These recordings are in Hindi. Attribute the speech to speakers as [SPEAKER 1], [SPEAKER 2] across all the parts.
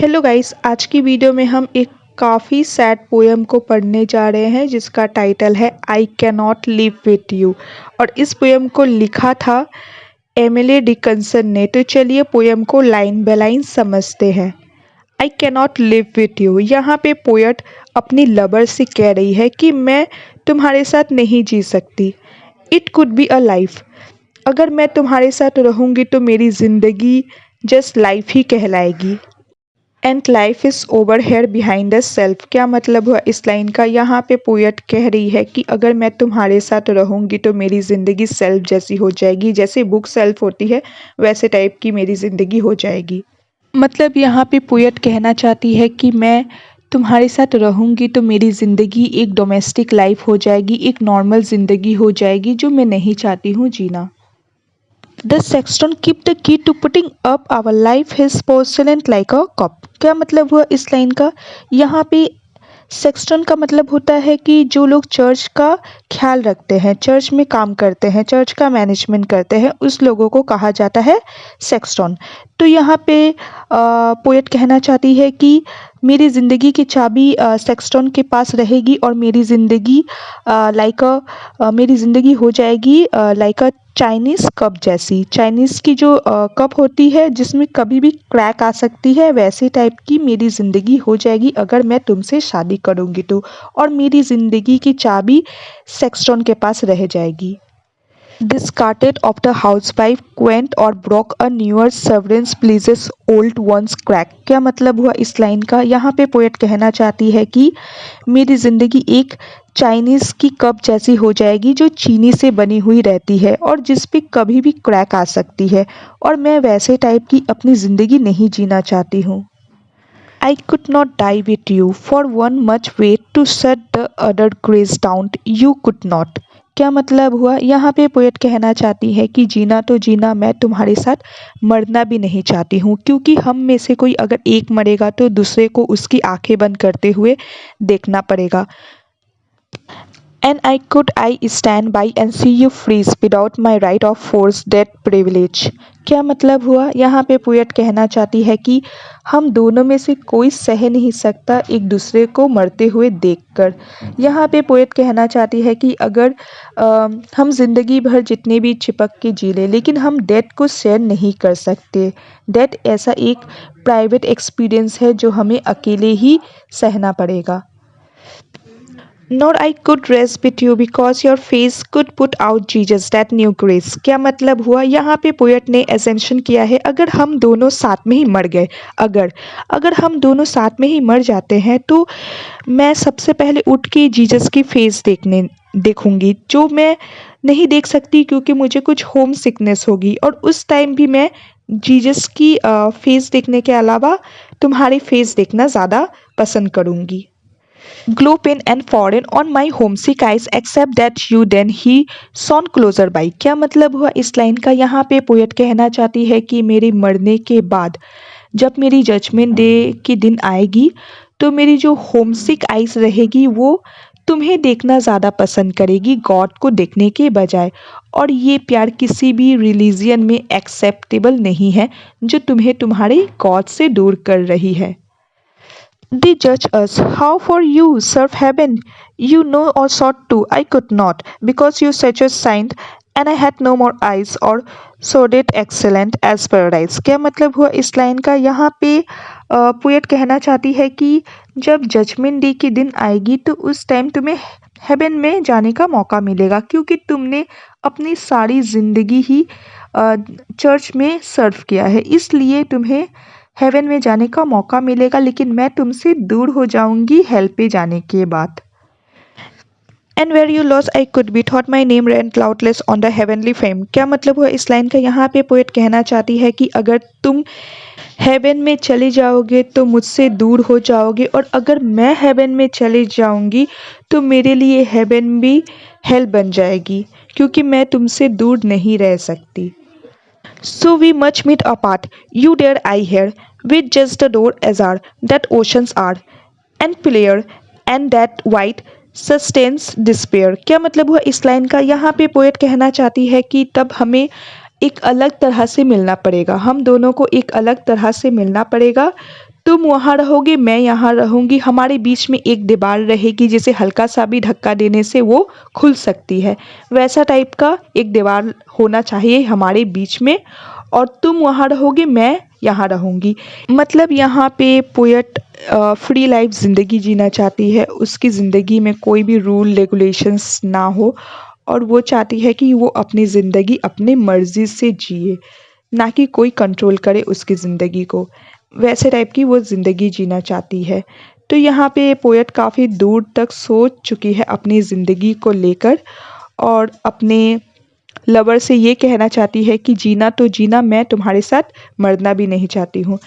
[SPEAKER 1] हेलो गाइस, आज की वीडियो में हम एक काफ़ी सैड पोएम को पढ़ने जा रहे हैं जिसका टाइटल है I can not live with you. और इस पोएम को लिखा था एमिली डिकन्सन ने। तो चलिए पोएम को लाइन बाय लाइन समझते हैं। I can not live with you, यहाँ पे पोएट अपनी लवर से कह रही है कि मैं तुम्हारे साथ नहीं जी सकती। It could be a life, अगर मैं तुम्हारे साथ रहूँगी तो मेरी ज़िंदगी जस्ट लाइफ ही कहलाएगी। And life is over here behind the self, क्या मतलब हुआ इस लाइन का। यहाँ पे पोएट कह रही है कि अगर मैं तुम्हारे साथ रहूँगी तो मेरी ज़िंदगी सेल्फ जैसी हो जाएगी, जैसे बुक सेल्फ होती है वैसे टाइप की मेरी ज़िंदगी हो जाएगी। मतलब यहाँ पे पोएट कहना चाहती है कि मैं तुम्हारे साथ रहूँगी तो मेरी ज़िंदगी एक डोमेस्टिक लाइफ हो जाएगी, एक नॉर्मल ज़िंदगी हो जाएगी जो मैं नहीं चाहती हूँ जीना। The sexton kept the key to putting up our life his porcelain like a cup, क्या मतलब हुआ इस लाइन का। यहाँ पे सेक्सटन का मतलब होता है कि जो लोग चर्च का ख्याल रखते हैं, चर्च में काम करते हैं, चर्च का मैनेजमेंट करते हैं, उस लोगों को कहा जाता है सेक्सटन। तो यहाँ पे पोएट कहना चाहती है कि मेरी ज़िंदगी की चाबी सेक्सटन के पास रहेगी और मेरी ज़िंदगी मेरी ज़िंदगी हो जाएगी लाइक अ चाइनीज़ कप जैसी। चाइनीज़ की जो कप होती है जिसमें कभी भी क्रैक आ सकती है, वैसे टाइप की मेरी ज़िंदगी हो जाएगी अगर मैं तुमसे शादी करूँगी तो। और मेरी ज़िंदगी की चाबी सेक्सटन के पास रह जाएगी। Discarded of the housewife quaint or broke a newer sovereign's pleases old one's crack, क्या मतलब हुआ इस लाइन का। यहाँ पे पोएट कहना चाहती है कि मेरी ज़िंदगी एक चाइनीज़ की कप जैसी हो जाएगी जो चीनी से बनी हुई रहती है और जिस पे कभी भी क्रैक आ सकती है, और मैं वैसे टाइप की अपनी ज़िंदगी नहीं जीना चाहती हूँ। I could not die with you, for one much weight to shut the other grace down, you could not, क्या मतलब हुआ। यहाँ पे पोएट कहना चाहती है कि जीना तो जीना, मैं तुम्हारे साथ मरना भी नहीं चाहती हूँ, क्योंकि हम में से कोई अगर एक मरेगा तो दूसरे को उसकी आंखें बंद करते हुए देखना पड़ेगा। And I stand by and see you freeze without my right of force that privilege, क्या मतलब हुआ। यहाँ पे पोएट कहना चाहती है कि हम दोनों में से कोई सह नहीं सकता एक दूसरे को मरते हुए देखकर। यहाँ पे पोएट कहना चाहती है कि अगर हम जिंदगी भर जितने भी चिपक के जी ले, लेकिन हम डेथ को शेयर नहीं कर सकते। डेथ ऐसा एक प्राइवेट एक्सपीरियंस है जो हमें अकेले ही सहना पड़ेगा। Nor I could rest with you because your face could put out Jesus that new grace, क्या मतलब हुआ। यहाँ पे पोएट ने एसेंशन किया है अगर हम दोनों साथ में ही मर गए, अगर हम दोनों साथ में ही मर जाते हैं तो मैं सबसे पहले उठ के जीसस की फेस देखूंगी, जो मैं नहीं देख सकती क्योंकि मुझे कुछ होम सिकनेस होगी, और उस टाइम भी मैं जीसस की फेस देखने के अलावा तुम्हारी फेस देखना ज़्यादा पसंद करूँगी। Glow pain and foreign on my homesick eyes except that you then he shone closer by, क्या मतलब हुआ इस लाइन का। यहाँ पे पोएट कहना चाहती है कि मेरे मरने के बाद जब मेरी जजमेंट डे की दिन आएगी तो मेरी जो होमसिक आइज रहेगी वो तुम्हें देखना ज़्यादा पसंद करेगी गॉड को देखने के बजाय। और ये प्यार किसी भी रिलीजियन में एक्सेप्टेबल नहीं है जो तुम्हें तुम्हारे गॉड से दूर कर रही है। They judge us. How for you serve heaven? You know or sought to. I could not, because you such a saint, and I had no more eyes or showed it excellent as paradise, क्या मतलब हुआ इस लाइन का। यहाँ पे पोएट कहना चाहती है कि जब जजमेंट डे की दिन आएगी तो उस टाइम तुम्हें हेवन में जाने का मौका मिलेगा, क्योंकि तुमने अपनी सारी ज़िंदगी ही चर्च में सर्व किया है, इसलिए तुम्हें हेवन में जाने का मौका मिलेगा, लेकिन मैं तुमसे दूर हो जाऊंगी हेल पे जाने के बाद। And where you lose I could be thought my name rent cloudless on the heavenly fame, क्या मतलब हुआ इस लाइन का। यहाँ पे पोएट कहना चाहती है कि अगर तुम हेवन में चले जाओगे तो मुझसे दूर हो जाओगे, और अगर मैं हेवन में चले जाऊंगी तो मेरे लिए हेवन भी हेल बन जाएगी, क्योंकि मैं तुमसे दूर नहीं रह सकती। So we much meet apart, you there, I here, with just the door ajar that oceans are, and player, and that white sustains despair, क्या मतलब हुआ इस लाइन का। यहाँ पे पोएट कहना चाहती है कि तब हमें एक अलग तरह से मिलना पड़ेगा, हम दोनों को एक अलग तरह से मिलना पड़ेगा, तुम वहाँ रहोगे, मैं यहाँ रहूँगी, हमारे बीच में एक दीवार रहेगी जिसे हल्का सा भी धक्का देने से वो खुल सकती है। वैसा टाइप का एक दीवार होना चाहिए हमारे बीच में, और तुम वहाँ रहोगे, मैं यहाँ रहूँगी। मतलब यहाँ पे पोएट फ्री लाइफ ज़िंदगी जीना चाहती है। उसकी ज़िंदगी में कोई भी रूल रेगुलेशंस ना हो, और वो चाहती है कि वो अपनी ज़िंदगी अपनी मर्ज़ी से जिए, ना कि कोई कंट्रोल करे उसकी ज़िंदगी को। वैसे टाइप की वो ज़िंदगी जीना चाहती है। तो यहाँ पे पोएट काफ़ी दूर तक सोच चुकी है अपनी ज़िंदगी को लेकर, और अपने लवर से ये कहना चाहती है कि जीना तो जीना, मैं तुम्हारे साथ मरना भी नहीं चाहती हूँ।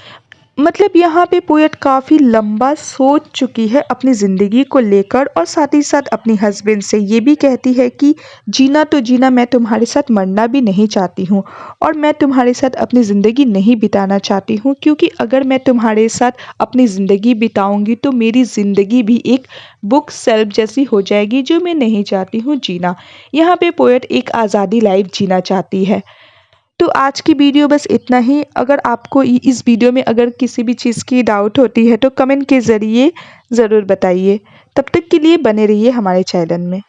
[SPEAKER 1] मतलब यहाँ पे पोएट काफ़ी लंबा सोच चुकी है अपनी ज़िंदगी को लेकर, और साथ ही साथ अपनी हस्बैंड से ये भी कहती है कि जीना तो जीना, मैं तुम्हारे साथ मरना भी नहीं चाहती हूँ, और मैं तुम्हारे साथ अपनी ज़िंदगी नहीं बिताना चाहती हूँ, क्योंकि अगर मैं तुम्हारे साथ अपनी ज़िंदगी बिताऊँगी तो मेरी ज़िंदगी भी एक बुक सेल्फ जैसी हो जाएगी, जो मैं नहीं चाहती हूँ जीना। यहाँ पे पोएट एक आज़ादी लाइफ जीना चाहती है। तो आज की वीडियो बस इतना ही। अगर आपको इस वीडियो में अगर किसी भी चीज़ की डाउट होती है तो कमेंट के ज़रिए ज़रूर बताइए। तब तक के लिए बने रहिए हमारे चैनल में।